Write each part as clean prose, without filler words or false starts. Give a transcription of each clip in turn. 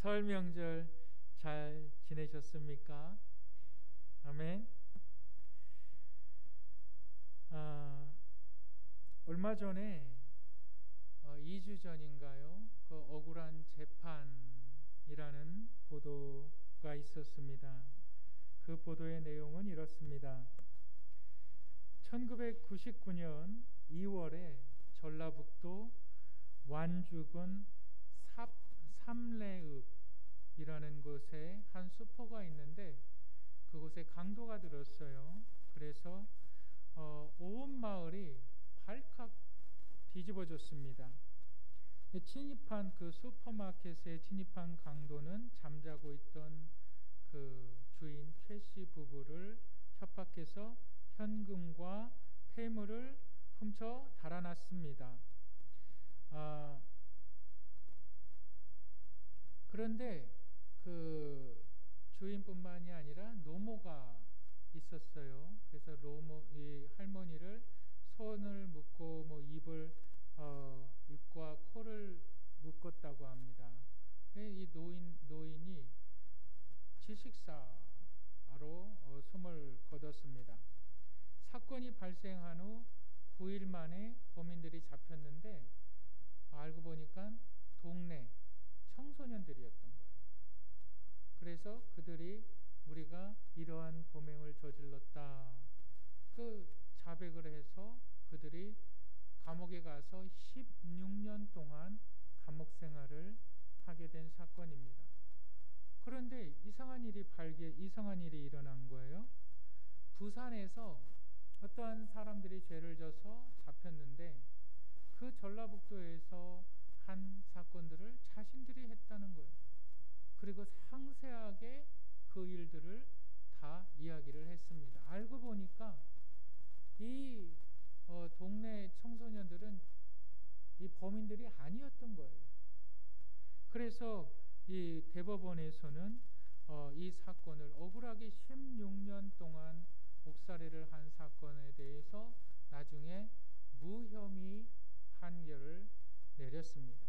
설 명절 잘 지내셨습니까? 아멘. 얼마 전에 2주 전인가요? 그 억울한 재판이라는 보도가 있었습니다. 그 보도의 내용은 이렇습니다. 1999년 2월에 전라북도 완주군 삼례읍이라는 곳에 한 수포가 있는데 그곳에 강도가 들었어요. 그래서 온 마을이 발칵 뒤집어졌습니다. 침입한 그 슈퍼마켓에 침입한 강도는 잠자고 있던 그 주인 최 씨 부부를 협박해서 현금과 폐물을 훔쳐 달아났습니다. 그런데 그 주인뿐만이 아니라 노모가 있었어요. 그래서 이 할머니를 손을 묶고 입과 코를 묶었다고 합니다. 이 노인이 질식사로 숨을 거뒀습니다. 사건이 발생한 후 9일 만에 범인들이 잡혔는데 알고 보니까 동네 청소년들이었던 거예요. 그래서 그들이 우리가 이러한 범행을 저질렀다. 그 자백을 해서 그들이 감옥에 가서 16년 동안 감옥 생활을 하게 된 사건입니다. 그런데 이상한 일이 일어난 거예요. 부산에서 어떠한 사람들이 죄를 져서 잡혔는데 그 전라북도에서 한 사건들을 자신들이 했다는 거예요. 그리고 상세하게 그 일들을 다 이야기를 했습니다. 알고 보니까 이 동네 청소년들은 이 범인들이 아니었던 거예요. 그래서 이 대법원에서는 이 사건을 억울하게 16년 동안 옥살이를 한 사건에 대해서 나중에 무혐의 판결을 내렸습니다.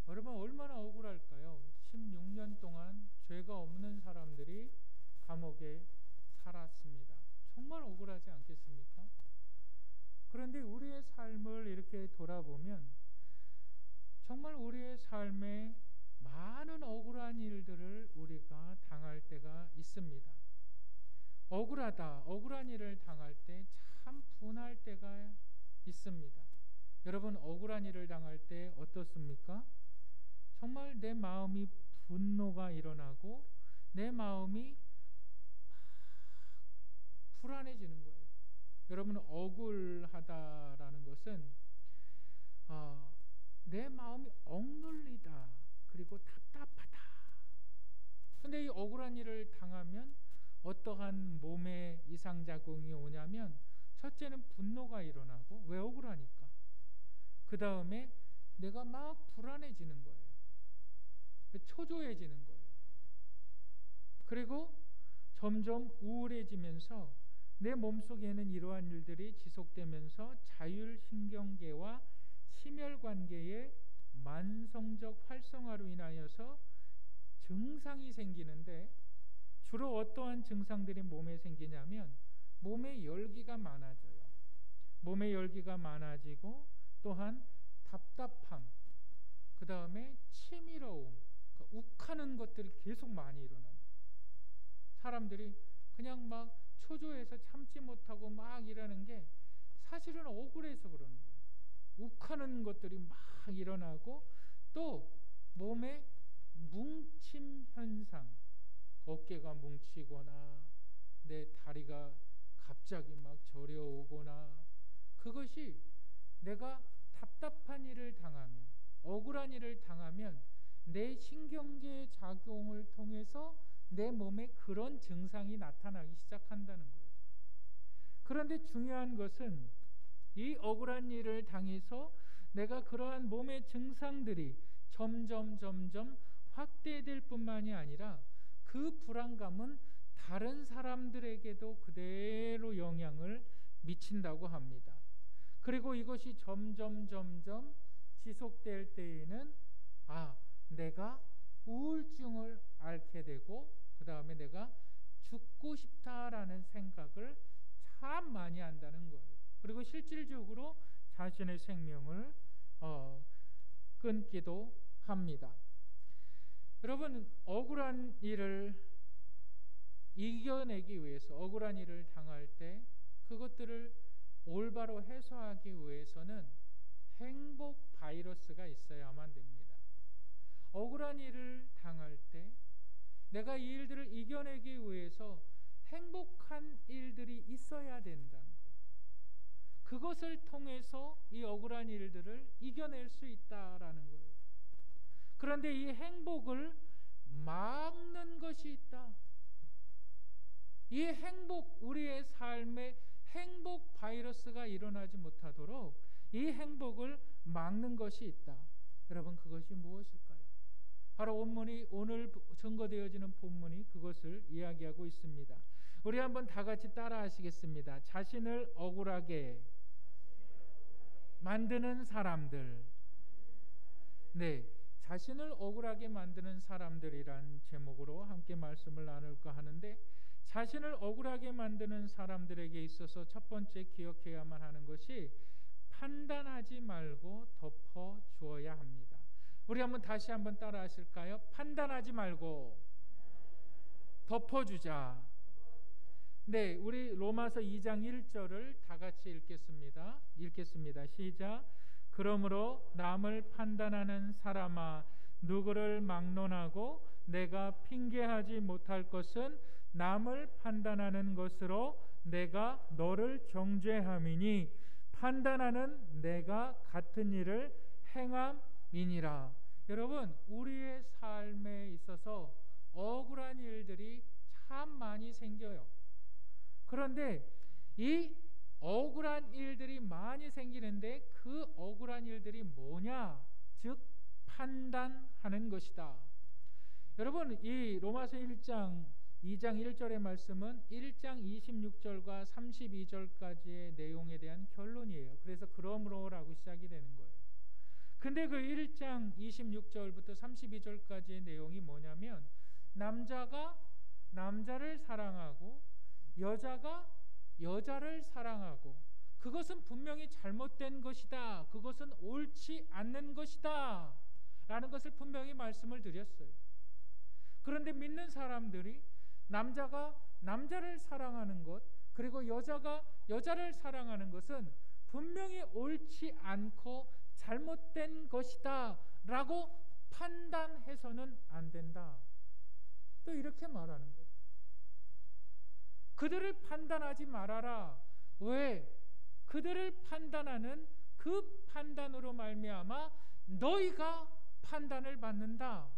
여러분 얼마나 억울할까요? 16년 동안 죄가 없는 사람들이 감옥에 살았습니다. 정말 억울하지 않겠습니까? 그런데 우리의 삶을 이렇게 돌아보면 정말 우리의 삶에 많은 억울한 일들을 우리가 당할 때가 있습니다. 억울한 일을 당할 때 참 분할 때가 있습니다. 여러분 억울한 일을 당할 때 어떻습니까? 정말 내 마음이 분노가 일어나고 내 마음이 막 불안해지는 거예요. 여러분 억울하다라는 것은 내 마음이 억눌리다 그리고 답답하다. 근데 이 억울한 일을 당하면 어떠한 몸의 이상작용이 오냐면 첫째는 분노가 일어나고 왜 억울하니까 그 다음에 내가 막 불안해지는 거예요. 초조해지는 거예요. 그리고 점점 우울해지면서 내 몸속에는 이러한 일들이 지속되면서 자율신경계와 심혈관계의 만성적 활성화로 인하여서 증상이 생기는데 주로 어떠한 증상들이 몸에 생기냐면 몸에 열기가 많아져요. 몸에 열기가 많아지고 또한 답답함, 그 다음에 치밀어움, 그러니까 욱하는 것들이 계속 많이 일어나요. 사람들이 그냥 막 초조해서 참지 못하고 막 이러는 게 사실은 억울해서 그러는 거예요. 욱하는 것들이 막 일어나고 또 몸에 뭉침 현상, 어깨가 뭉치거나 내 다리가 갑자기 막 저려오거나 그것이 내가 답답한 일을 당하면 억울한 일을 당하면 내 신경계 작용을 통해서 내 몸에 그런 증상이 나타나기 시작한다는 거예요. 그런데 중요한 것은 이 억울한 일을 당해서 내가 그러한 몸의 증상들이 점점 확대될 뿐만이 아니라 그 불안감은 다른 사람들에게도 그대로 영향을 미친다고 합니다. 그리고 이것이 점점 지속될 때에는 내가 우울증을 앓게 되고 그 다음에 내가 죽고 싶다라는 생각을 참 많이 한다는 거예요. 그리고 실질적으로 자신의 생명을 끊기도 합니다. 여러분, 억울한 일을 이겨내기 위해서, 억울한 일을 당할 때 그것들을 올바로 해소하기 위해서는 행복 바이러스가 있어야만 됩니다. 억울한 일을 당할 때 내가 이 일들을 이겨내기 위해서 행복한 일들이 있어야 된다는 거예요. 그것을 통해서 이 억울한 일들을 이겨낼 수 있다라는 거예요. 그런데 이 행복을 막는 것이 있다. 이 행복, 우리의 삶에 행복 바이러스가 일어나지 못하도록 이 행복을 막는 것이 있다. 여러분, 그것이 무엇일까요? 바로 오늘 증거되어지는 본문이 그것을 이야기하고 있습니다. 우리 한번 다 같이 따라 하시겠습니다. 자신을 억울하게 만드는 사람들. 네, 자신을 억울하게 만드는 사람들이란 제목으로 함께 말씀을 나눌까 하는데, 자신을 억울하게 만드는 사람들에게 있어서 첫 번째 기억해야만 하는 것이 판단하지 말고 덮어 주어야 합니다. 우리 다시 한번 따라 하실까요? 판단하지 말고 덮어주자. 네, 우리 로마서 2장 1절을 다 같이 읽겠습니다. 시작. 그러므로 남을 판단하는 사람아, 누구를 막론하고 내가 핑계하지 못할 것은 남을 판단하는 것으로 내가 너를 정죄함이니 판단하는 내가 같은 일을 행함이니라. 여러분, 우리의 삶에 있어서 억울한 일들이 참 많이 생겨요. 그런데 이 억울한 일들이 많이 생기는데 그 억울한 일들이 뭐냐? 즉 판단하는 것이다. 여러분, 이 로마서 2장 1절의 말씀은 1장 26절과 32절까지의 내용에 대한 결론이에요. 그래서 그러므로라고 시작이 되는 거예요. 근데 그 1장 26절부터 32절까지의 내용이 뭐냐면, 남자가 남자를 사랑하고 여자가 여자를 사랑하고 그것은 분명히 잘못된 것이다, 그것은 옳지 않는 것이다 라는 것을 분명히 말씀을 드렸어요. 그런데 믿는 사람들이 남자가 남자를 사랑하는 것, 그리고 여자가 여자를 사랑하는 것은 분명히 옳지 않고 잘못된 것이다 라고 판단해서는 안 된다, 또 이렇게 말하는 거예요. 그들을 판단하지 말아라. 왜? 그들을 판단하는 그 판단으로 말미암아 너희가 판단을 받는다.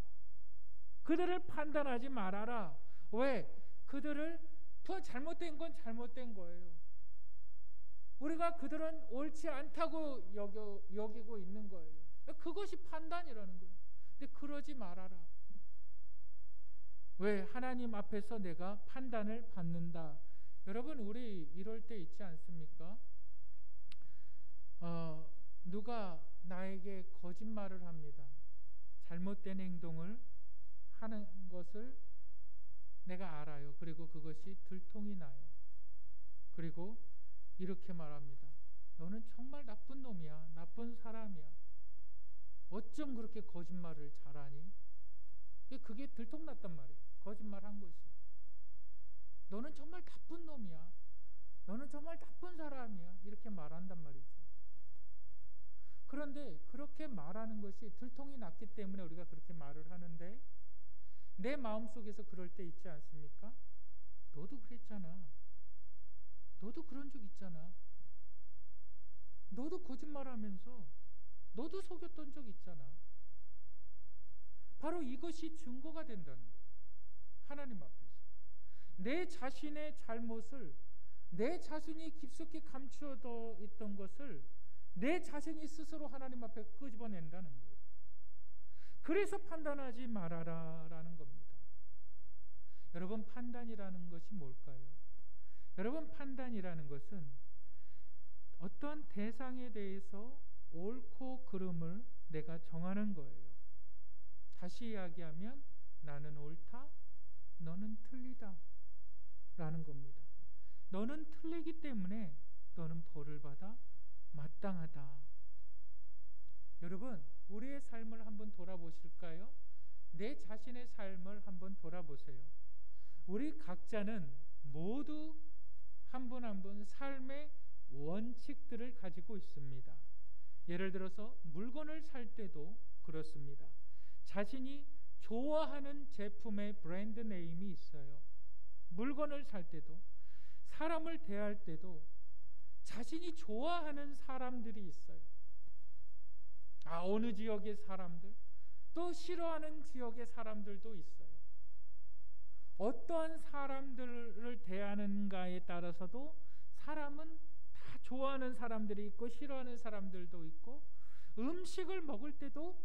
그들을 판단하지 말아라. 왜? 그들을 잘못된 건 잘못된 거예요. 우리가 그들은 옳지 않다고 여기고 있는 거예요. 그것이 판단이라는 거예요. 근데 그러지 말아라. 왜? 하나님 앞에서 내가 판단을 받는다. 여러분, 우리 이럴 때 있지 않습니까? 누가 나에게 거짓말을 합니다. 잘못된 행동을 하는 것을 내가 알아요. 그리고 그것이 들통이 나요. 그리고 이렇게 말합니다. 너는 정말 나쁜 놈이야. 나쁜 사람이야. 어쩜 그렇게 거짓말을 잘하니? 그게 들통났단 말이에요. 거짓말한 것이. 너는 정말 나쁜 놈이야. 너는 정말 나쁜 사람이야. 이렇게 말한단 말이죠. 그런데 그렇게 말하는 것이 들통이 났기 때문에 우리가 그렇게 말을 하는데, 내 마음속에서 그럴 때 있지 않습니까? 너도 그랬잖아. 너도 그런 적 있잖아. 너도 거짓말하면서 너도 속였던 적 있잖아. 바로 이것이 증거가 된다는 거예요. 하나님 앞에서 내 자신의 잘못을, 내 자신이 깊숙이 감추어 있던 것을 내 자신이 스스로 하나님 앞에 끄집어낸다는 거예요. 그래서 판단하지 말아라 라는 겁니다. 여러분, 판단이라는 것이 뭘까요? 여러분, 판단이라는 것은 어떠한 대상에 대해서 옳고 그름을 내가 정하는 거예요. 다시 이야기하면 나는 옳다, 너는 틀리다 라는 겁니다. 너는 틀리기 때문에 너는 벌을 받아 마땅하다. 여러분, 우리의 삶을 한번 돌아보실까요? 내 자신의 삶을 한번 돌아보세요. 우리 각자는 모두 한 분 한 분 삶의 원칙들을 가지고 있습니다. 예를 들어서 물건을 살 때도 그렇습니다. 자신이 좋아하는 제품의 브랜드 네임이 있어요. 물건을 살 때도, 사람을 대할 때도 자신이 좋아하는 사람들이 있어요. 어느 지역의 사람들, 또 싫어하는 지역의 사람들도 있어요. 어떠한 사람들을 대하는가에 따라서도 사람은 다 좋아하는 사람들이 있고 싫어하는 사람들도 있고, 음식을 먹을 때도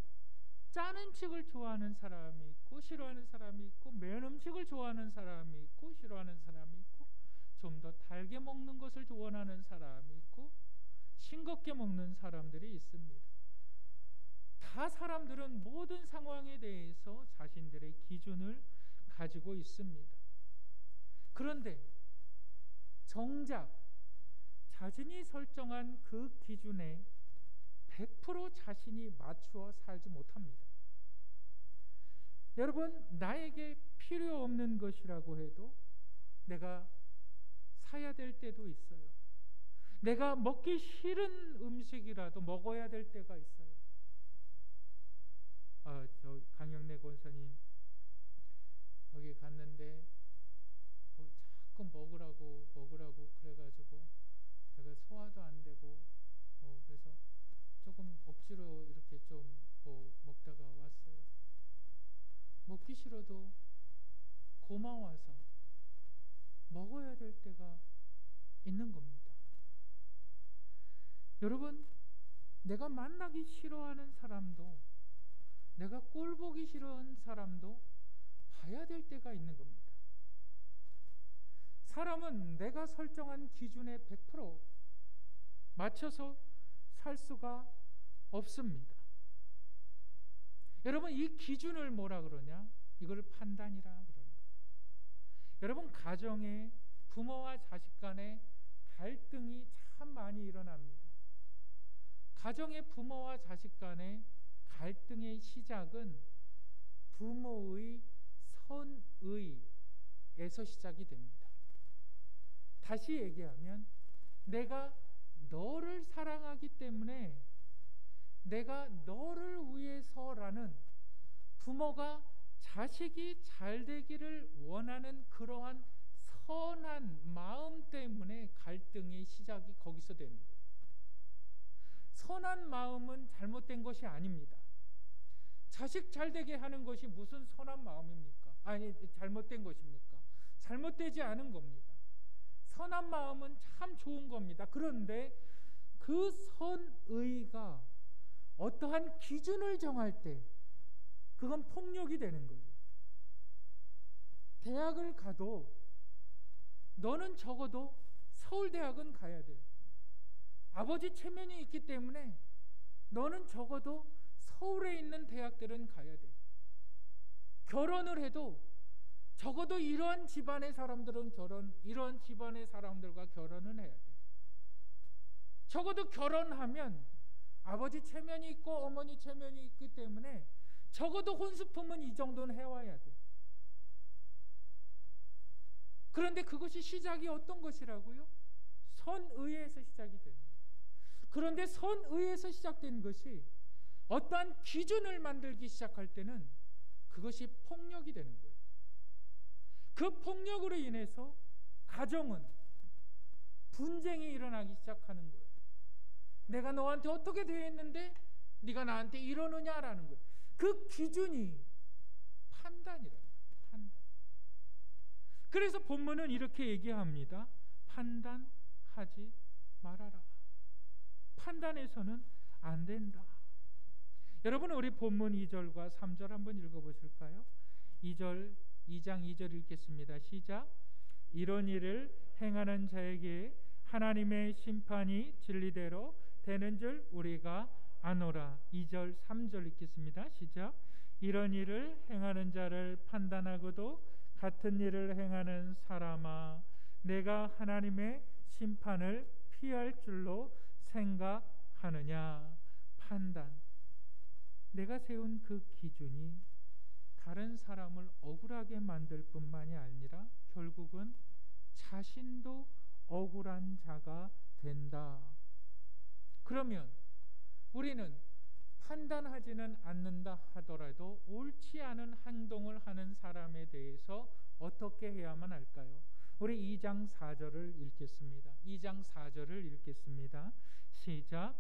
짠 음식을 좋아하는 사람이 있고 싫어하는 사람이 있고, 매운 음식을 좋아하는 사람이 있고 싫어하는 사람이 있고, 좀 더 달게 먹는 것을 원하는 사람이 있고 싱겁게 먹는 사람들이 있습니다. 다 사람들은 모든 상황에 대해서 자신들의 기준을 가지고 있습니다. 그런데 정작 자신이 설정한 그 기준에 100% 자신이 맞추어 살지 못합니다. 여러분, 나에게 필요 없는 것이라고 해도 내가 사야 될 때도 있어요. 내가 먹기 싫은 음식이라도 먹어야 될 때가 있어요. 저 강영래 권사님 거기 갔는데 뭐 자꾸 먹으라고 그래가지고 제가 소화도 안 되고 그래서 조금 억지로 이렇게 좀 먹다가 왔어요. 먹기 싫어도 고마워서 먹어야 될 때가 있는 겁니다. 여러분, 내가 만나기 싫어하는 사람도, 내가 꼴 보기 싫어하는 사람도 봐야 될 때가 있는 겁니다. 사람은 내가 설정한 기준에 100% 맞춰서 살 수가 없습니다. 여러분, 이 기준을 뭐라 그러냐? 이걸 판단이라 그러는 거예요. 여러분, 가정에 부모와 자식 간의 갈등이 참 많이 일어납니다. 가정의 부모와 자식 간의 갈등의 시작은 부모의 선의에서 시작이 됩니다. 다시 얘기하면 내가 너를 사랑하기 때문에 내가 너를 위해서라는 부모가 자식이 잘 되기를 원하는 그러한 선한 마음 때문에 갈등의 시작이 거기서 되는 거예요. 선한 마음은 잘못된 것이 아닙니다. 자식 잘 되게 하는 것이 무슨 선한 마음입니까? 아니, 잘못된 것입니까? 잘못되지 않은 겁니다. 선한 마음은 참 좋은 겁니다. 그런데 그 선의가 어떠한 기준을 정할 때 그건 폭력이 되는 거예요. 대학을 가도 너는 적어도 서울대학은 가야 돼. 아버지 체면이 있기 때문에 너는 적어도 서울에 있는 대학들은 가야 돼. 결혼을 해도 적어도 이러한 집안의 사람들은 이런 집안의 사람들과 결혼은 해야 돼. 적어도 결혼하면 아버지 체면이 있고 어머니 체면이 있기 때문에 적어도 혼수품은 이 정도는 해와야 돼. 그런데 그것이 시작이 어떤 것이라고요? 선의에서 시작이 되는 거예요. 그런데 선의에서 시작된 것이 어떠한 기준을 만들기 시작할 때는 그것이 폭력이 되는 거예요. 그 폭력으로 인해서 가정은 분쟁이 일어나기 시작하는 거예요. 내가 너한테 어떻게 되어 있는데 네가 나한테 이러느냐라는 거예요. 그 기준이 판단이라는 거예요. 판단. 그래서 본문은 이렇게 얘기합니다. 판단하지 말아라. 판단해서는 안 된다. 여러분, 우리 본문 2절과 3절 한번 읽어보실까요? 2장 2절 읽겠습니다. 시작. 이런 일을 행하는 자에게 하나님의 심판이 진리대로 되는 줄 우리가 아노라. 2절 3절 읽겠습니다. 시작. 이런 일을 행하는 자를 판단하고도 같은 일을 행하는 사람아, 내가 하나님의 심판을 피할 줄로 생각하느냐. 판단. 내가 세운 그 기준이 다른 사람을 억울하게 만들 뿐만이 아니라 결국은 자신도 억울한 자가 된다. 그러면 우리는 판단하지는 않는다 하더라도 옳지 않은 행동을 하는 사람에 대해서 어떻게 해야만 할까요? 우리 2장 4절을 읽겠습니다. 2장 4절을 읽겠습니다. 시작.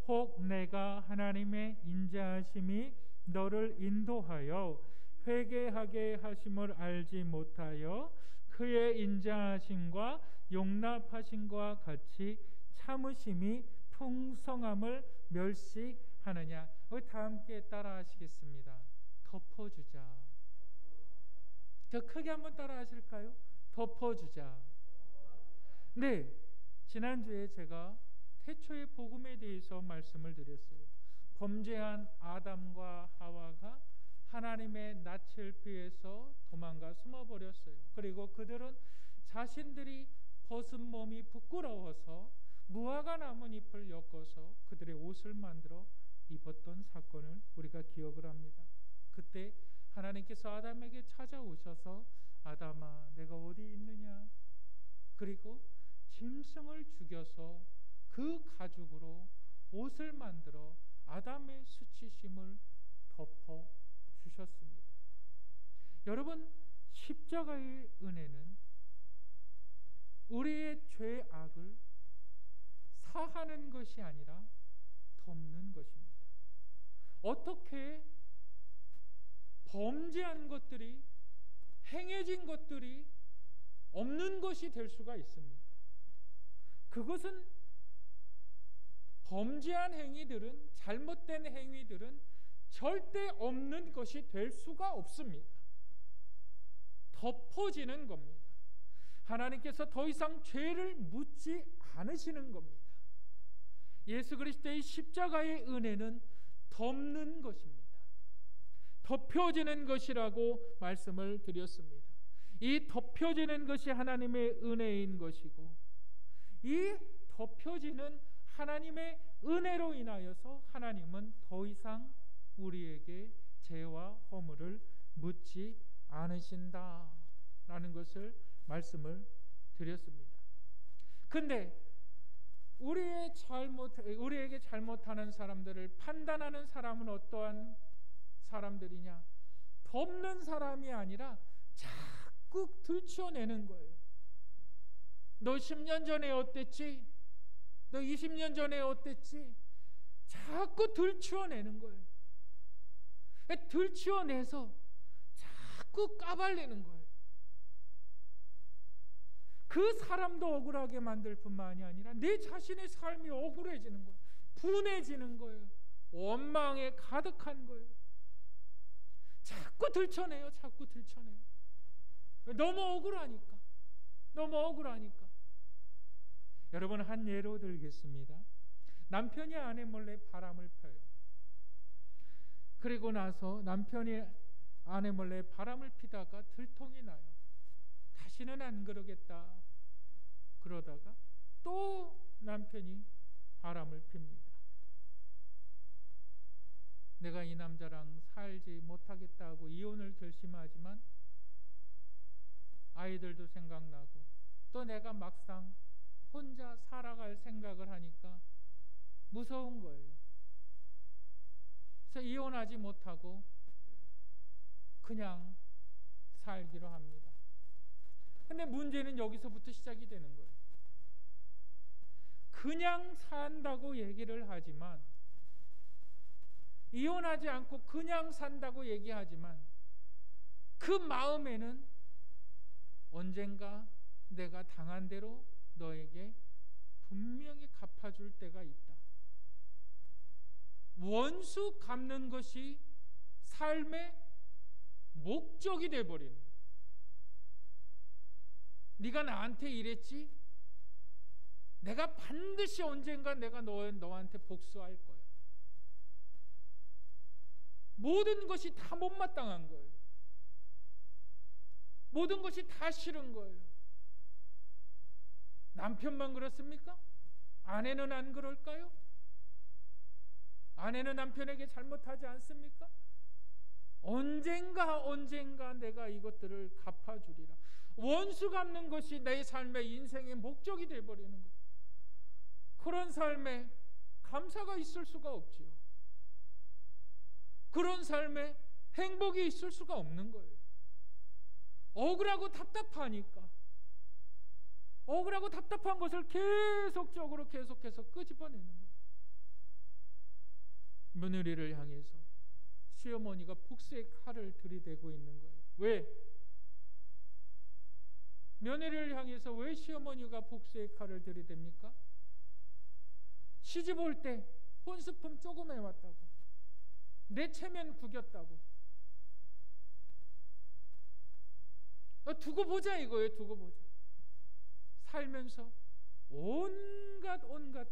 혹 내가 하나님의 인자하심이 너를 인도하여 회개하게 하심을 알지 못하여 그의 인자하심과 용납하심과 같이 참으심이 풍성함을 멸시하느냐. 다 함께 따라 하시겠습니다. 덮어주자. 더 크게 한번 따라 하실까요? 덮어주자. 네, 지난주에 제가 태초의 복음에 대해서 말씀을 드렸어요. 범죄한 아담과 하와가 하나님의 낯을 피해서 도망가 숨어버렸어요. 그리고 그들은 자신들이 벗은 몸이 부끄러워서 무화과 나뭇잎을 엮어서 그들의 옷을 만들어 입었던 사건을 우리가 기억을 합니다. 그때 하나님께서 아담에게 찾아오셔서 아담아, 내가 어디 있느냐? 그리고 짐승을 죽여서 그 가죽으로 옷을 만들어 아담의 수치심을 덮어 주셨습니다. 여러분, 십자가의 은혜는 우리의 죄악을 사하는 것이 아니라 덮는 것입니다. 어떻게 범죄한 것들이, 행해진 것들이 없는 것이 될 수가 있습니까? 그것은 범죄한 행위들은, 잘못된 행위들은 절대 없는 것이 될 수가 없습니다. 덮어지는 겁니다. 하나님께서 더 이상 죄를 묻지 않으시는 겁니다. 예수 그리스도의 십자가의 은혜는 덮는 것입니다. 덮여지는 것이라고 말씀을 드렸습니다. 이 덮여지는 것이 하나님의 은혜인 것이고, 이 덮여지는 하나님의 은혜로 인하여서 하나님은 더 이상 우리에게 죄와 허물을 묻지 않으신다라는 것을 말씀을 드렸습니다. 근데 우리에게 잘못하는 사람들을 판단하는 사람은 어떠한 사람들이냐? 덮는 사람이 아니라 자꾸 들춰내는 거예요. 너 10년 전에 어땠지? 너 20년 전에 어땠지? 자꾸 들추어내는 거예요. 들추어내서 자꾸 까발리는 거예요. 그 사람도 억울하게 만들 뿐만이 아니라 내 자신의 삶이 억울해지는 거예요. 분해지는 거예요. 원망에 가득한 거예요. 자꾸 들춰내요. 자꾸 들춰내요. 너무 억울하니까. 너무 억울하니까. 여러분, 한 예로 들겠습니다. 남편이 아내 몰래 바람을 펴요. 그리고 나서 남편이 아내 몰래 바람을 피다가 들통이 나요. 다시는 안 그러겠다. 그러다가 또 남편이 바람을 핍니다. 내가 이 남자랑 살지 못하겠다고 이혼을 결심하지만 아이들도 생각나고 또 내가 막상 혼자 살아갈 생각을 하니까 무서운 거예요. 그래서 이혼하지 못하고 그냥 살기로 합니다. 근데 문제는 여기서부터 시작이 되는 거예요. 그냥 산다고 얘기를 하지만, 이혼하지 않고 그냥 산다고 얘기하지만 그 마음에는 언젠가 내가 당한 대로 너에게 분명히 갚아줄 때가 있다. 원수 갚는 것이 삶의 목적이 돼버리는 거예요. 네가 나한테 이랬지? 내가 반드시 언젠가 내가 너한테 복수할 거야. 모든 것이 다 못마땅한 거예요. 모든 것이 다 싫은 거예요. 남편만 그렇습니까? 아내는 안 그럴까요? 아내는 남편에게 잘못하지 않습니까? 언젠가 내가 이것들을 갚아주리라. 원수 갚는 것이 내 삶의 인생의 목적이 되어버리는 거예요. 그런 삶에 감사가 있을 수가 없지요. 그런 삶에 행복이 있을 수가 없는 거예요. 억울하고 답답하니까, 억울하고 답답한 것을 계속해서 끄집어내는 거예요. 며느리를 향해서 시어머니가 복수의 칼을 들이대고 있는 거예요. 왜? 며느리를 향해서 왜 시어머니가 복수의 칼을 들이댑니까? 시집 올 때 혼수품 조금 해왔다고, 내 체면 구겼다고, 두고 보자 이거예요. 두고 보자. 살면서 온갖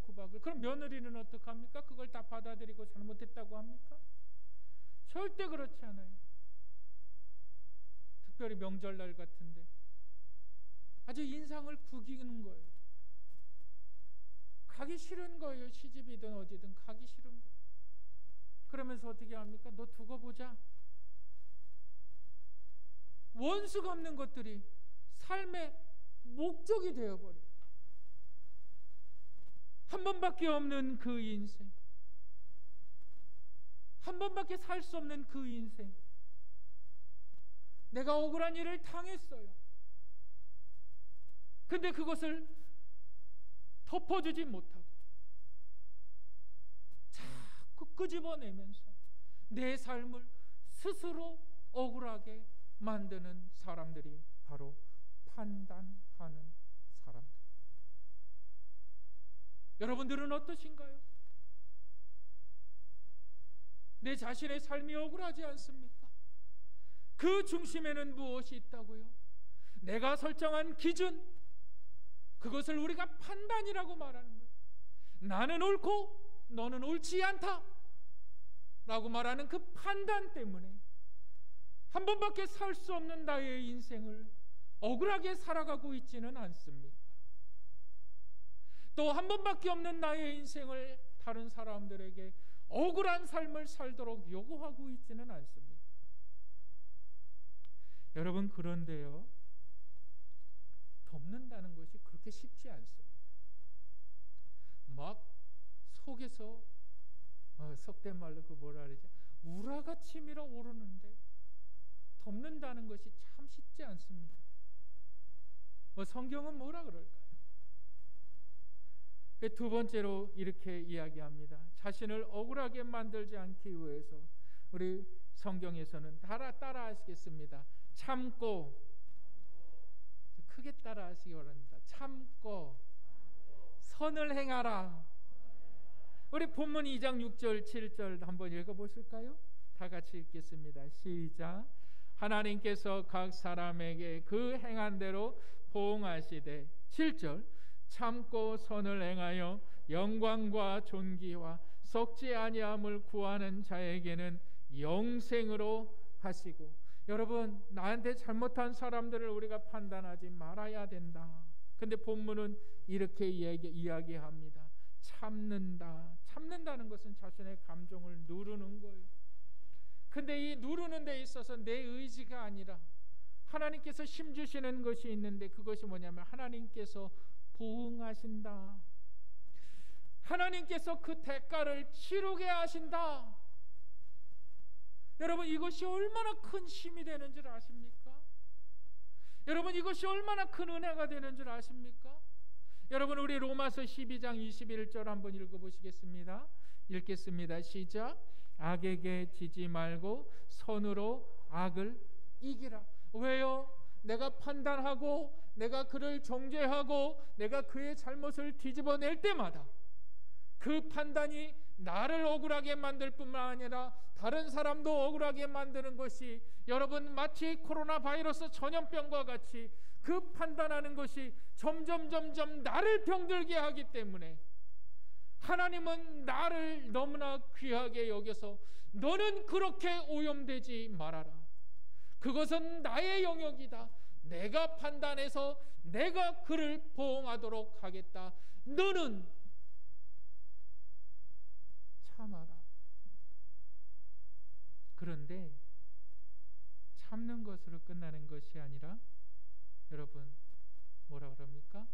구박을. 그럼 며느리는 어떡합니까? 그걸 다 받아들이고 잘못했다고 합니까? 절대 그렇지 않아요. 특별히 명절날 같은데 아주 인상을 구기는 거예요. 가기 싫은 거예요. 시집이든 어디든 가기 싫은 거예요. 그러면서 어떻게 합니까? 너 두고 보자. 원수 갚는 것들이 삶의 목적이 되어버려요. 한 번밖에 없는 그 인생, 한 번밖에 살 수 없는 그 인생, 내가 억울한 일을 당했어요. 근데 그것을 덮어주지 못하고 자꾸 끄집어내면서 내 삶을 스스로 억울하게 만드는 사람들이 바로 판단하는 사람들. 여러분들은 어떠신가요? 내 자신의 삶이 억울하지 않습니까? 그 중심에는 무엇이 있다고요? 내가 설정한 기준, 그것을 우리가 판단이라고 말하는 거예요. 나는 옳고 너는 옳지 않다 라고 말하는 그 판단 때문에 한 번밖에 살 수 없는 나의 인생을 억울하게 살아가고 있지는 않습니까? 또 한 번밖에 없는 나의 인생을 다른 사람들에게 억울한 삶을 살도록 요구하고 있지는 않습니까? 여러분, 그런데요, 덮는다는 것이 그렇게 쉽지 않습니다. 막 속에서 속된 말로 그 뭐라 그러지? 우라가 치밀어 오르는데 덮는다는 것이 참 쉽지 않습니다. 성경은 뭐라 그럴까요? 두 번째로 이렇게 이야기합니다. 자신을 억울하게 만들지 않기 위해서 우리 성경에서는 따라 하시겠습니다. 참고, 크게 따라 하시기 바랍니다. 참고 선을 행하라. 우리 본문 2장 6절 7절 한번 읽어보실까요? 다 같이 읽겠습니다. 시작. 하나님께서 각 사람에게 그 행한 대로 보응하시되 7절 참고 선을 행하여 영광과 존귀와 썩지 아니함을 구하는 자에게는 영생으로 하시고. 여러분, 나한테 잘못한 사람들을 우리가 판단하지 말아야 된다. 근데 본문은 이렇게 이야기합니다. 참는다는 것은 자신의 감정을 누르는 거예요. 근데 이 누르는 데 있어서 내 의지가 아니라 하나님께서 힘주시는 것이 있는데, 그것이 뭐냐면 하나님께서 보응하신다. 하나님께서 그 대가를 치르게 하신다. 여러분, 이것이 얼마나 큰 힘이 되는 줄 아십니까? 여러분, 이것이 얼마나 큰 은혜가 되는 줄 아십니까? 여러분, 우리 로마서 12장 21절 한번 읽어보시겠습니다. 읽겠습니다. 시작. 악에게 지지 말고 선으로 악을 이기라. 왜요? 내가 판단하고 내가 그를 정죄하고 내가 그의 잘못을 뒤집어낼 때마다 그 판단이 나를 억울하게 만들 뿐만 아니라 다른 사람도 억울하게 만드는 것이, 여러분, 마치 코로나 바이러스 전염병과 같이 그 판단하는 것이 점점 나를 병들게 하기 때문에 하나님은 나를 너무나 귀하게 여겨서 너는 그렇게 오염되지 말아라. 그것은 나의 영역이다. 내가 판단해서 내가 그를 보응하도록 하겠다. 너는 참아라. 그런데 참는 것으로 끝나는 것이 아니라 여러분 뭐라 그럽니까?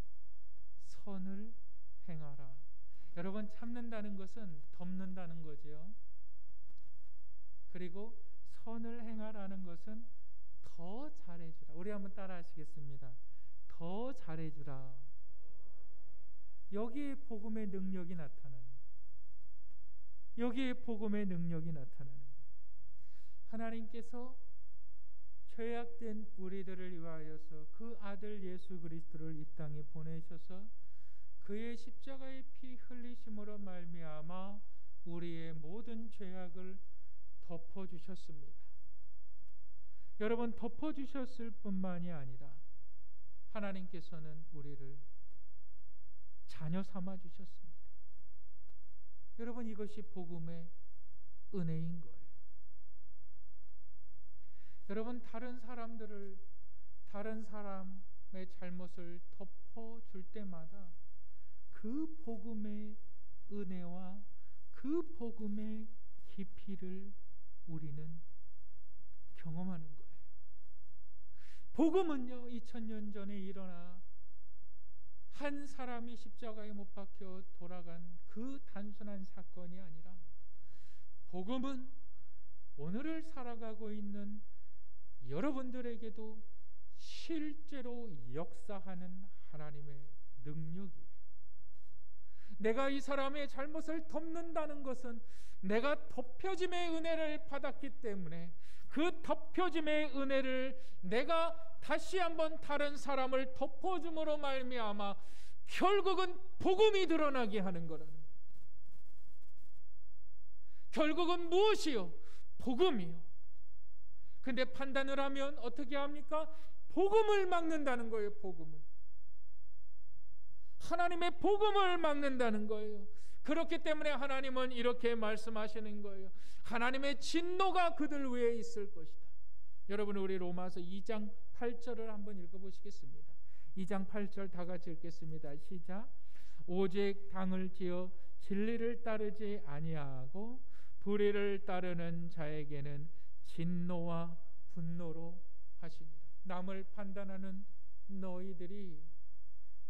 선을 행하라. 여러분 참는다는 것은 덮는다는 거죠. 그리고 선을 행하라는 것은 더 잘해주라. 우리 한번 따라 하시겠습니다. 더 잘해주라. 여기에 복음의 능력이 나타나는 거예요. 여기에 복음의 능력이 나타나는 거예요. 하나님께서 죄악된 우리들을 위하여서 그 아들 예수 그리스도를 이 땅에 보내셔서 그의 십자가의 피 흘리심으로 말미암아 우리의 모든 죄악을 덮어주셨습니다. 여러분, 덮어주셨을 뿐만이 아니라 하나님께서는 우리를 자녀 삼아 주셨습니다. 여러분, 이것이 복음의 은혜인 거예요. 여러분, 다른 사람의 잘못을 덮어줄 때마다 그 복음의 은혜와 그 복음의 깊이를 우리는 경험하는 거예요. 복음은요, 2000년 전에 일어나 한 사람이 십자가에 못 박혀 돌아간 그 단순한 사건이 아니라 복음은 오늘을 살아가고 있는 여러분들에게도 실제로 역사하는 하나님의 능력이에요. 내가 이 사람의 잘못을 덮는다는 것은 내가 덮여짐의 은혜를 받았기 때문에 그 덮여짐의 은혜를 내가 다시 한번 다른 사람을 덮어줌으로 말미암아 결국은 복음이 드러나게 하는 거라는 거예요. 결국은 무엇이요? 복음이요. 근데 판단을 하면 어떻게 합니까? 복음을 막는다는 거예요. 복음을. 하나님의 복음을 막는다는 거예요. 그렇기 때문에 하나님은 이렇게 말씀하시는 거예요. 하나님의 진노가 그들 위에 있을 것이다. 여러분, 우리 로마서 2장 8절을 한번 읽어보시겠습니다. 2장 8절 다 같이 읽겠습니다. 시작. 오직 당을 지어 진리를 따르지 아니하고 불의를 따르는 자에게는 진노와 분노로 하시니라. 남을 판단하는 너희들이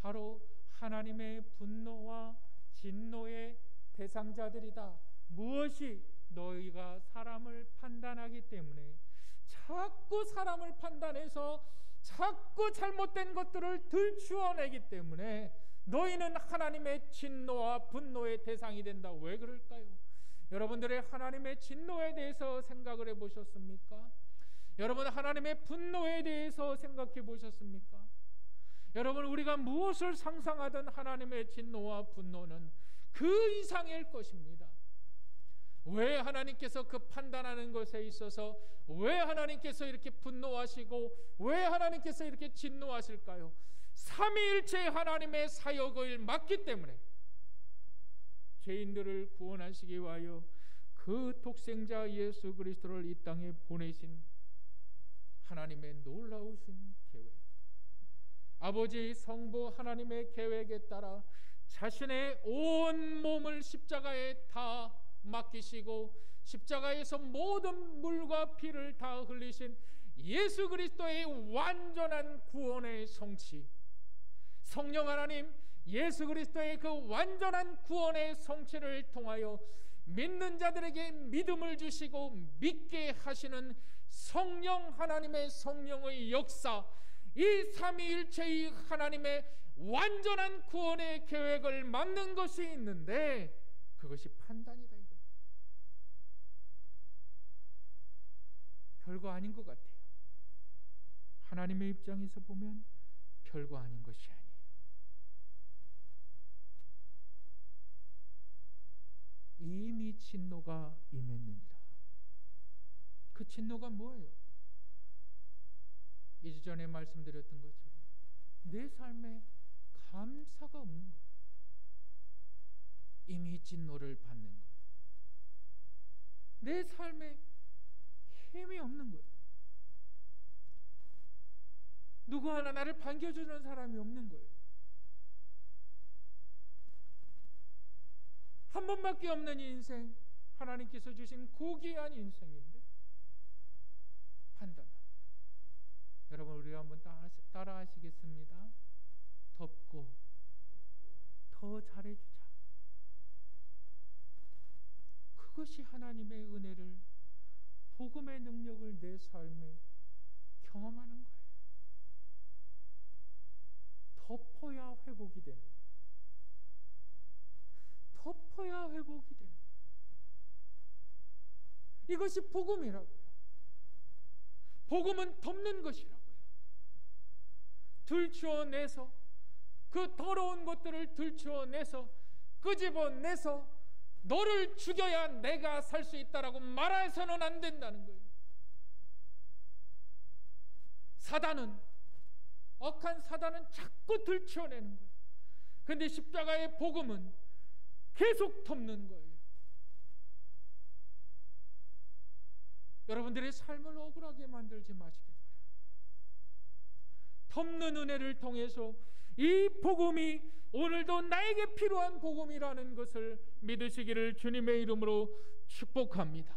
바로 하나님의 분노와 진노의 대상자들이다. 무엇이? 너희가 사람을 판단하기 때문에 자꾸 사람을 판단해서 자꾸 잘못된 것들을 들추어내기 때문에 너희는 하나님의 진노와 분노의 대상이 된다. 왜 그럴까요? 여러분들의 하나님의 진노에 대해서 생각을 해보셨습니까? 여러분, 하나님의 분노에 대해서 생각해 보셨습니까? 여러분, 우리가 무엇을 상상하든 하나님의 진노와 분노는 그 이상일 것입니다. 왜 하나님께서 그 판단하는 것에 있어서 왜 하나님께서 이렇게 분노하시고 왜 하나님께서 이렇게 진노하실까요? 삼위일체 하나님의 사역을 맡기 때문에 죄인들을 구원하시기 위하여 그 독생자 예수 그리스도를 이 땅에 보내신 하나님의 놀라우신 계획, 아버지 성부 하나님의 계획에 따라 자신의 온 몸을 십자가에 다 맡기시고 십자가에서 모든 물과 피를 다 흘리신 예수 그리스도의 완전한 구원의 성취, 성령 하나님 예수 그리스도의 그 완전한 구원의 성취를 통하여 믿는 자들에게 믿음을 주시고 믿게 하시는 성령 하나님의 성령의 역사, 이 삼위일체의 하나님의 완전한 구원의 계획을 막는 것이 있는데 그것이 판단이다. 이거 별거 아닌 것 같아요. 하나님의 입장에서 보면 별거 아닌 것이 아니에요. 이미 진노가 임했느니라. 그 진노가 뭐예요? 이전에 말씀드렸던 것처럼 내 삶에 감사가 없는 거예요. 이미 진노를 받는 거예요. 내 삶에 힘이 없는 거예요. 누구 하나 나를 반겨주는 사람이 없는 거예요. 한 번밖에 없는 인생, 하나님께서 주신 고귀한 인생인데 판단합니다. 여러분, 우리 한번 따라 하시겠습니다. 덮고 더 잘해주자. 그것이 하나님의 은혜를, 복음의 능력을 내 삶에 경험하는 거예요. 덮어야 회복이 되는 거예요. 덮어야 회복이 되는 거예요. 이것이 복음이라고요. 복음은 덮는 것이라고요. 들추어내서, 그 더러운 것들을 들추어내서 끄집어내서 너를 죽여야 내가 살 수 있다라고 말해서는 안 된다는 거예요. 사단은, 억한 사단은 자꾸 들추어내는 거예요. 그런데 십자가의 복음은 계속 덮는 거예요. 여러분들의 삶을 억울하게 만들지 마시길 바랍니다. 덮는 은혜를 통해서 이 복음이 오늘도 나에게 필요한 복음이라는 것을 믿으시기를 주님의 이름으로 축복합니다.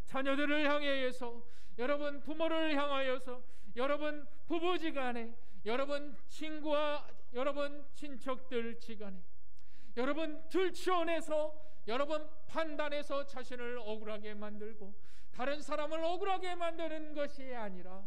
자녀들을 향해서, 여러분 부모를 향하여서, 여러분 부부지간에, 여러분 친구와 여러분 친척들 지간에, 여러분 들추어내서, 여러분 판단해서 자신을 억울하게 만들고 다른 사람을 억울하게 만드는 것이 아니라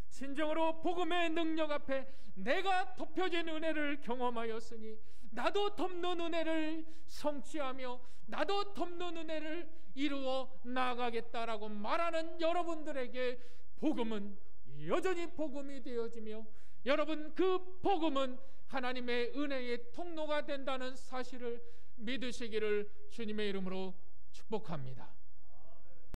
진정으로 복음의 능력 앞에 내가 덮여진 은혜를 경험하였으니 나도 덮는 은혜를 성취하며 나도 덮는 은혜를 이루어 나아가겠다라고 말하는 여러분들에게 복음은 여전히 복음이 되어지며, 여러분 그 복음은 하나님의 은혜의 통로가 된다는 사실을 믿으시기를 주님의 이름으로 축복합니다.